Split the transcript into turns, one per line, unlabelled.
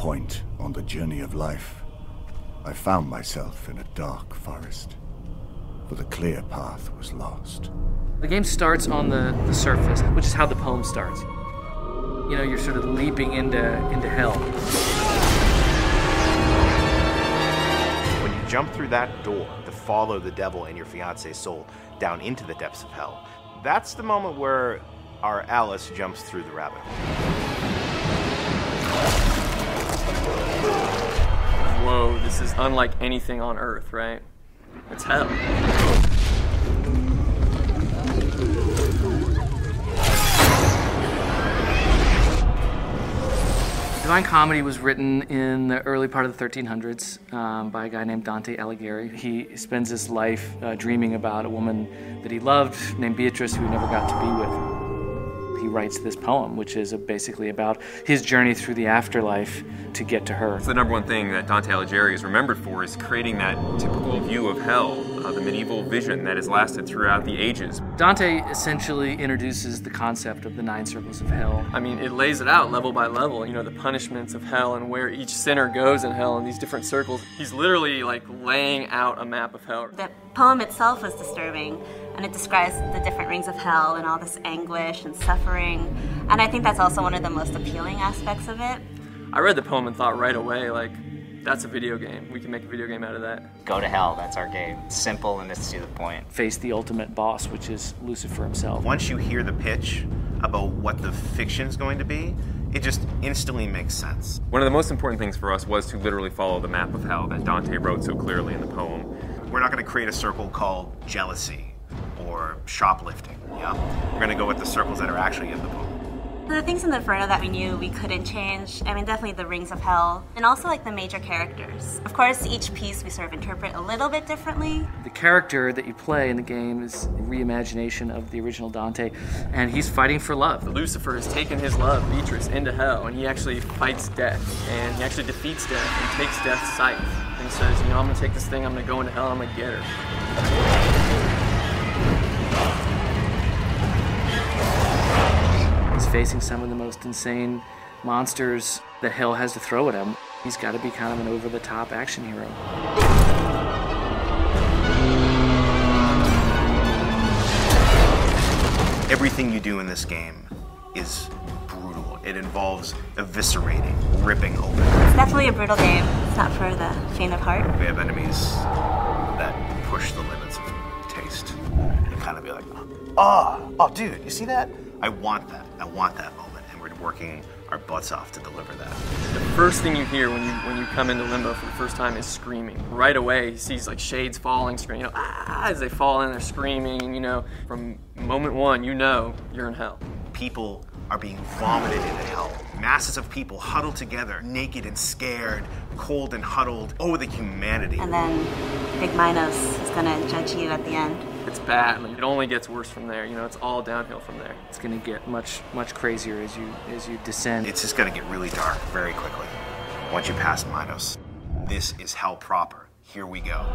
point on the journey of life, I found myself in a dark forest, for the clear path was lost.
The game starts on the surface, which is how the poem starts. You know, you're sort of leaping into hell.
When you jump through that door to follow the devil and your fiance's soul down into the depths of hell, that's the moment where our Alice jumps through the rabbit hole.
Whoa, this is unlike anything on Earth, right? It's hell.
Divine Comedy was written in the early part of the 1300s by a guy named Dante Alighieri. He spends his life dreaming about a woman that he loved named Beatrice, who he never got to be with. He writes this poem, which is basically about his journey through the afterlife to get to her.
It's the number one thing that Dante Alighieri is remembered for, is creating that typical view of hell, the medieval vision that has lasted throughout the ages.
Dante essentially introduces the concept of the 9 circles of hell.
I mean, it lays it out level by level, you know, the punishments of hell and where each sinner goes in hell in these different circles. He's literally like laying out a map of hell.
The poem itself was disturbing, and it describes the different rings of hell and all this anguish and suffering. And I think that's also one of the most appealing aspects of it.
I read the poem and thought right away, like, that's a video game. We can make a video game out of that.
Go to hell, that's our game. Simple and it's to the point.
Face the ultimate boss, which is Lucifer himself.
Once you hear the pitch about what the fiction's going to be, it just instantly makes sense.
One of the most important things for us was to literally follow the map of hell that Dante wrote so clearly in the poem.
We're not going to create a circle called jealousy or shoplifting, yeah? We're going to go with the circles that are actually in the poem.
The things in the Inferno that we knew we couldn't change, I mean, definitely the rings of hell, and also like the major characters. Of course, each piece we sort of interpret a little bit differently.
The character that you play in the game is a reimagination of the original Dante, and he's fighting for love.
Lucifer has taken his love, Beatrice, into hell, and he actually fights death, and he actually defeats death and takes death's scythe, and says, you know, I'm gonna take this thing, I'm gonna go into hell, and I'm gonna get her.
Facing some of the most insane monsters that hell has to throw at him. He's got to be kind of an over-the-top action hero.
Everything you do in this game is brutal. It involves eviscerating, ripping open.
It's definitely a brutal game. It's not for the faint of heart.
We have enemies that push the limits of taste. You kind of be like, oh, dude, you see that? I want that moment, and we're working our butts off to deliver that.
The first thing you hear when you come into Limbo for the first time is screaming. Right away, he sees like shades falling, screaming, you know, as they fall in, they're screaming, and you know, from moment one, you know you're in hell.
People are being vomited into hell. Masses of people huddled together, naked and scared, cold and huddled. Oh, the humanity.
And then Big Minos is gonna judge you at the end.
It's bad. Like, it only gets worse from there. You know, it's all downhill from there.
It's going to get much crazier as you descend.
It's just going to get really dark very quickly. Once you pass Minos, this is hell proper. Here we go.